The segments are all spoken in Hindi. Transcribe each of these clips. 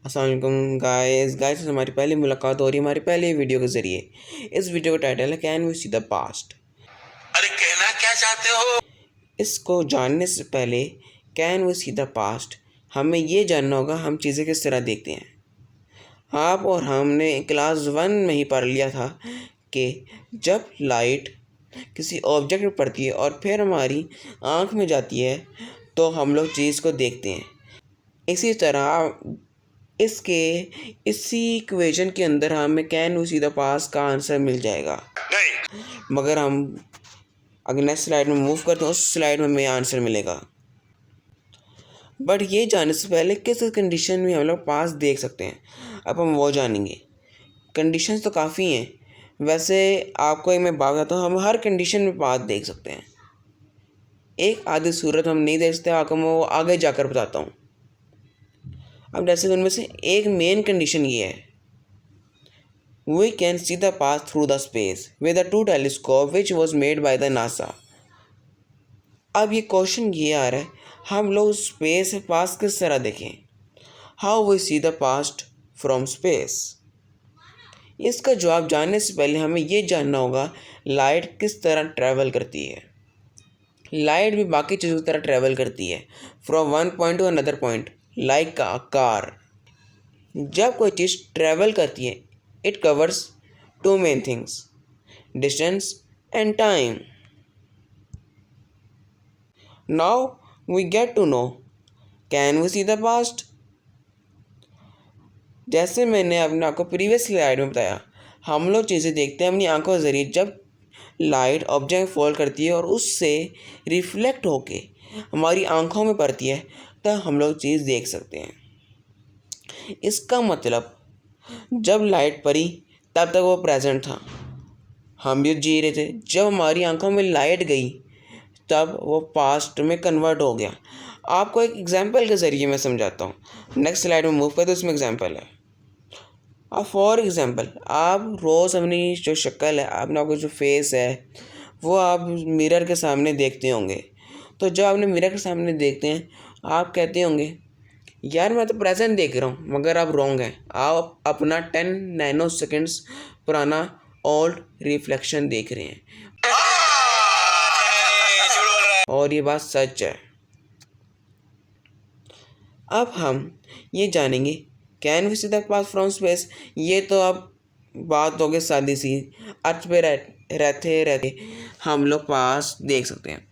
अस्सलाम वालेकुम गाइस हमारी पहली मुलाकात हो रही है हमारी पहली वीडियो के ज़रिए। इस वीडियो का टाइटल है can we see the past. अरे कहना क्या चाहते हो? इसको जानने से पहले can we see the past हमें ये जानना होगा हम चीज़ें किस तरह देखते हैं। आप और हमने क्लास 1 में ही पढ़ लिया था कि जब लाइट किसी ऑब्जेक्ट पर पड़ती है और फिर हमारी आँख में जाती है तो हम लोग चीज़ को देखते हैं। इसी तरह इसके इसी इक्वेशन के अंदर हमें can we see the past का आंसर मिल जाएगा। नहीं। मगर हम अगर नेक्स्ट स्लाइड में मूव करते हैं उस स्लाइड में हमें आंसर मिलेगा। बट ये जानने से पहले किस कंडीशन में हम लोग पास देख सकते हैं, अब हम वो जानेंगे। कंडीशंस तो काफ़ी हैं, वैसे आपको एक मैं बात बताता हूँ, हम हर कंडीशन में पास देख सकते हैं। एक आधी सूरत हम नहीं देख सकते, आपको मैं वो आगे जाकर बताता हूँ। अब जैसे उनमें से एक मेन कंडीशन ये है, we can see the past through the space with the two telescope which was made by the NASA। अब ये क्वेश्चन ये आ रहा है, हम लोग स्पेस से पास्ट किस तरह देखें, how we see the past from space. इसका जवाब जानने से पहले हमें ये जानना होगा लाइट किस तरह ट्रैवल करती है। लाइट भी बाकी चीज़ों की तरह ट्रैवल करती है from one point two another point like a car. जब कोई चीज़ ट्रैवल करती है it covers two main things, distance and time। Now we get to know, can we see the past। जैसे मैंने अपने आपको प्रीवियस स्लाइड में बताया, हम लोग चीज़ें देखते हैं अपनी आंखों के ज़रिए। जब लाइट ऑब्जेक्ट फॉल करती है और उससे रिफ्लेक्ट होके हमारी आंखों में पड़ती है तब हम लोग चीज़ देख सकते हैं। इसका मतलब जब लाइट पड़ी तब तक वो प्रेजेंट था, हम भी जी रहे थे। जब हमारी आंखों में लाइट गई तब वो पास्ट में कन्वर्ट हो गया। आपको एक एग्जांपल के ज़रिए मैं समझाता हूँ। नेक्स्ट स्लाइड में मूव करते उसमें एग्जांपल है। अब फॉर एग्जांपल आप रोज़ अपनी जो शक्ल है, अपना आपका जो फेस है, वो आप मिरर के सामने देखते होंगे। तो जब आपने मिरर के सामने देखते हैं आप कहते होंगे यार मैं तो प्रेजेंट देख रहा हूँ, मगर आप रॉन्ग हैं। आप अपना 10 नैनो सेकेंड्स पुराना ओल्ड रिफ्लेक्शन देख रहे हैं और ये बात सच है। अब हम ये जानेंगे can we see the past from space. ये तो अब बात हो गई सादी सी, अर्थ पे रहते रहते हम लोग पास्ट देख सकते हैं।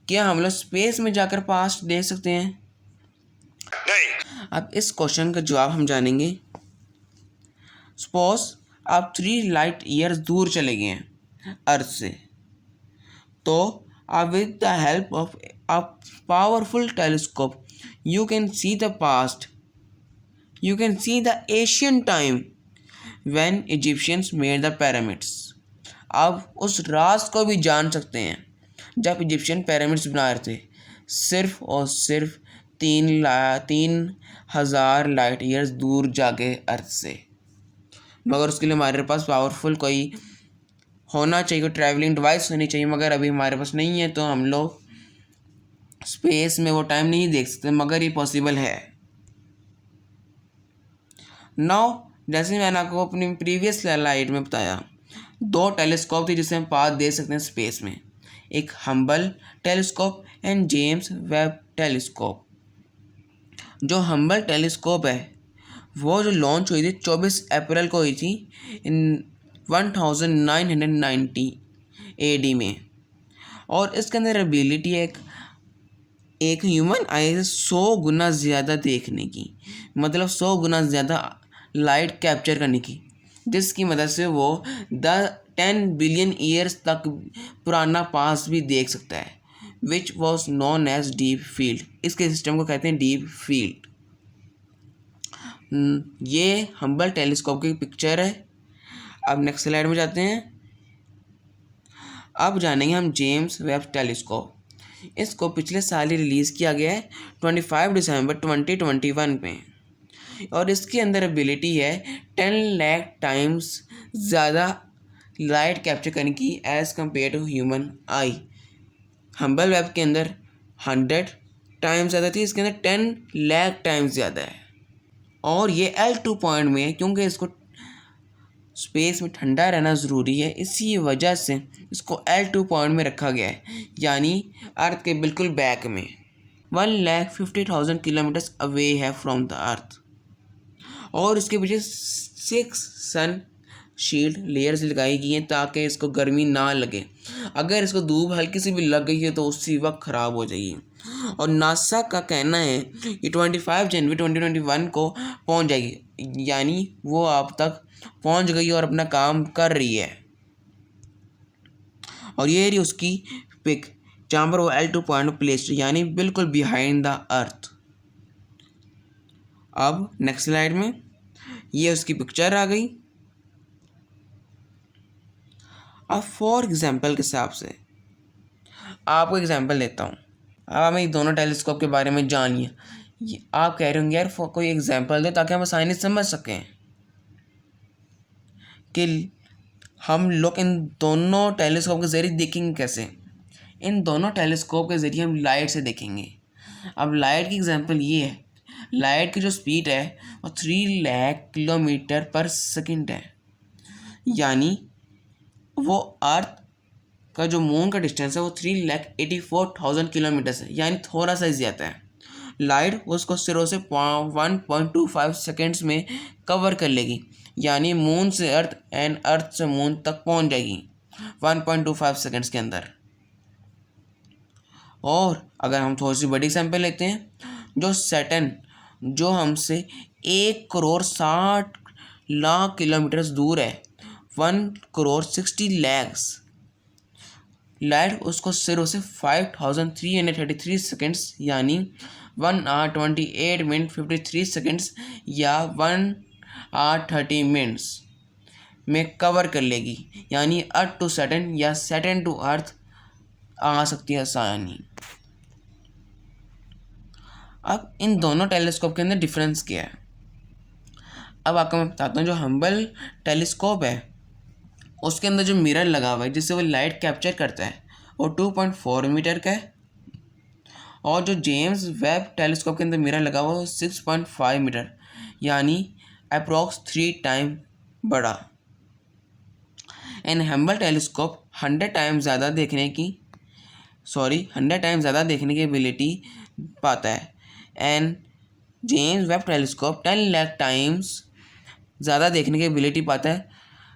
क्या हम लोग स्पेस में जाकर पास्ट देख सकते हैं? नहीं। अब इस क्वेश्चन का जवाब हम जानेंगे। सपोज आप 3 लाइट ईयर्स दूर चले गए हैं अर्थ से, तो आप with the help of a powerful telescope you can see the past, you can see the Asian time when Egyptians made the pyramids. आप उस राज को भी जान सकते हैं जब इजिप्शियन पिरामिड्स बना रहे थे, सिर्फ और सिर्फ 3,000 लाइट ईयर्स दूर जाके अर्थ से। मगर उसके लिए हमारे पास पावरफुल कोई होना चाहिए, कोई ट्रैवलिंग डिवाइस होनी चाहिए, मगर अभी हमारे पास नहीं है, तो हम लोग स्पेस में वो टाइम नहीं देख सकते, मगर ये पॉसिबल है। नाउ जैसे मैंने आपको अपनी प्रीवियस स्लाइड में बताया, 2 टेलीस्कोप थे जिसे हम पास दे सकते हैं स्पेस में, एक humble telescope and James Webb telescope. जो हम्बल टेलीस्कोप है वो जो लॉन्च हुई थी 24 अप्रैल को हुई थी इन 1990 AD में, और इसके अंदर एबिलिटी है एक ह्यूमन आई से 100 गुना ज़्यादा देखने की, मतलब 100 गुना ज़्यादा लाइट कैप्चर करने की, जिसकी मदद से वो 10 बिलियन ईयर्स तक पुराना पास भी देख सकता है, which was known as deep field. इसके सिस्टम को कहते हैं डीप फील्ड। ये हम्बल टेलीस्कोप की पिक्चर है। अब नेक्स्ट स्लाइड में जाते हैं। अब जानेंगे हम जेम्स वेब टेलीस्कोप। इसको पिछले साल ही रिलीज़ किया गया है 25 दिसंबर 2021 में, और इसके अंदर एबिलिटी है 10 लाख टाइम्स ज़्यादा लाइट कैप्चर करने की as compare to human eye. Hubble Webb के अंदर 100 टाइम्स ज़्यादा थी, इसके अंदर 10 लाख टाइम्स ज़्यादा है। और ये L2 पॉइंट में, क्योंकि इसको स्पेस में ठंडा रहना ज़रूरी है, इसी वजह से इसको L2 पॉइंट में रखा गया है, यानी अर्थ के बिल्कुल बैक में 1,50,000 किलोमीटर्स अवे है फ्रॉम द अर्थ। और इसके पीछे 6 सन शील्ड लेयर्स लगाई गई हैं ताकि इसको गर्मी ना लगे। अगर इसको धूप हल्की सी भी लग गई है तो उसी वक्त ख़राब हो जाएगी। और नासा का कहना है कि 25 जनवरी 2021 को पहुंच जाएगी, यानी वो अब तक पहुंच गई और अपना काम कर रही है। और ये रही उसकी पिक जहाँ पर वो L2 पॉइंट प्लेस्ड, यानी बिल्कुल बिहाइंड द अर्थ। अब नेक्स्ट स्लाइड में ये उसकी पिक्चर आ गई। अब फॉर एग्जांपल के हिसाब से आपको एग्जांपल देता हूँ। अब हमें दोनों टेलीस्कोप के बारे में जानिए। आप कह रहे होंगे यार कोई एग्जांपल दे ताकि हम आसानी से समझ सकें कि हम लोग इन दोनों टेलीस्कोप के ज़रिए देखेंगे कैसे। इन दोनों टेलीस्कोप के ज़रिए हम लाइट से देखेंगे। अब लाइट की एग्जांपल ये है, लाइट की जो स्पीड है वो 3 लाख किलोमीटर पर सेकंड है, यानी वो अर्थ का जो मून का डिस्टेंस है वो 3,84,000 किलोमीटर्स है, यानी थोड़ा सा ज़्यादा है। लाइट उसको सिरों से 1.25 सेकेंड्स में कवर कर लेगी, यानी मून से अर्थ एंड अर्थ से मून तक पहुंच जाएगी 1.25 सेकेंड्स के अंदर। और अगर हम थोड़ी सी बड़ी सैंपल लेते हैं, जो सैटर्न जो हमसे 1,60,00,000 किलोमीटर्स दूर है, 1,60,00,000 लाइट उसको सिरों से 5,333 सेकेंड्स यानी 1 hour 28 minute 53 सेकेंड्स या 1 hour 30 minutes में कवर कर लेगी, यानी अर्थ टू सैटर्न या सैटर्न टू अर्थ आ सकती है आसानी। अब इन दोनों टेलीस्कोप के अंदर डिफरेंस क्या है। अब आपको मैं बताता हूँ, जो हम्बल टेलीस्कोप है उसके अंदर जो मिरर लगा हुआ है जिससे वो लाइट कैप्चर करता है वो 2.4 मीटर का है। और जो जेम्स वेब टेलीस्कोप के अंदर मिरर लगा हुआ है वो 6.5 मीटर, यानी अप्रॉक्स 3 टाइम बड़ा। एंड हम्बल टेलीस्कोप 100 टाइम ज़्यादा देखने की एबिलिटी पाता है। And James Webb telescope 10 lakh times ज़्यादा देखने की एबिलिटी पाता है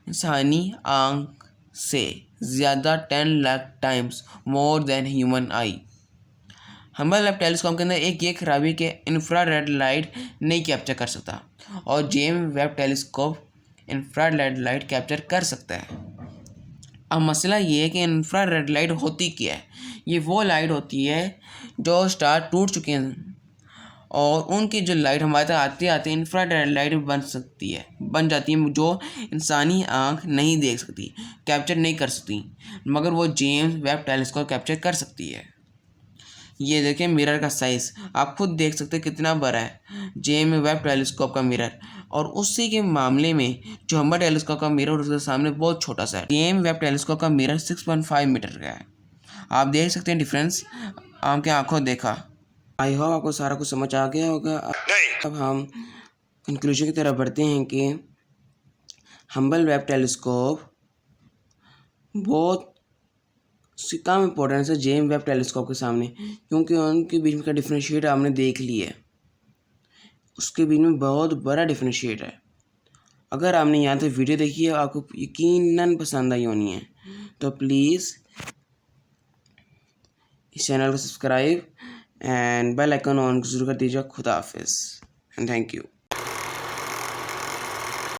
इंसानी आँख से ज़्यादा, 10 lakh times more than human eye. Hubble Webb telescope के अंदर एक ये खराबी कि इंफ्रारेड लाइट नहीं कैप्चर कर सकता, और James Webb telescope infrared light capture कर सकता है। अब मसला ये है कि इंफ्रारेड लाइट होती क्या है। ये वो लाइट होती है जो स्टार टूट चुके हैं और उनकी जो लाइट हमारे तक आते आते इंफ्रारेड लाइट बन जाती है जो इंसानी आँख नहीं देख सकती, कैप्चर नहीं कर सकती, मगर वो जेम्स वेब टेलीस्कोप कैप्चर कर सकती है। ये देखें मिरर का साइज़, आप खुद देख सकते हैं कितना बड़ा है जेम्स वेब टेलीस्कोप का मिरर, और उसी के मामले में जो हम्बल टेलीस्कोप का मिरर उसके सामने बहुत छोटा सा है। जेम्स वेब टेलीस्कोप का मिरर 6.5 मीटर का है। आप देख सकते हैं डिफरेंस, आपके आंखों देखा। आई होप आपको सारा कुछ समझ आ गया होगा। अब हम कंक्लूजन की तरफ बढ़ते हैं कि हम्बल वेब टेलीस्कोप बहुत कम इम्पोर्टेंस है जेम्स वेब टेलीस्कोप के सामने, क्योंकि उनके बीच में का डिफरेंशिएट आपने देख लिया है, उसके बीच में बहुत बड़ा डिफरेंशिएट है। अगर आपने यहाँ तक वीडियो देखी है आपको यकीनन पसंद आई होनी है, तो प्लीज़ इस चैनल को subscribe and bell icon on जरूर कर दीजिए। खुदा हाफिज़ एंड थैंक यू।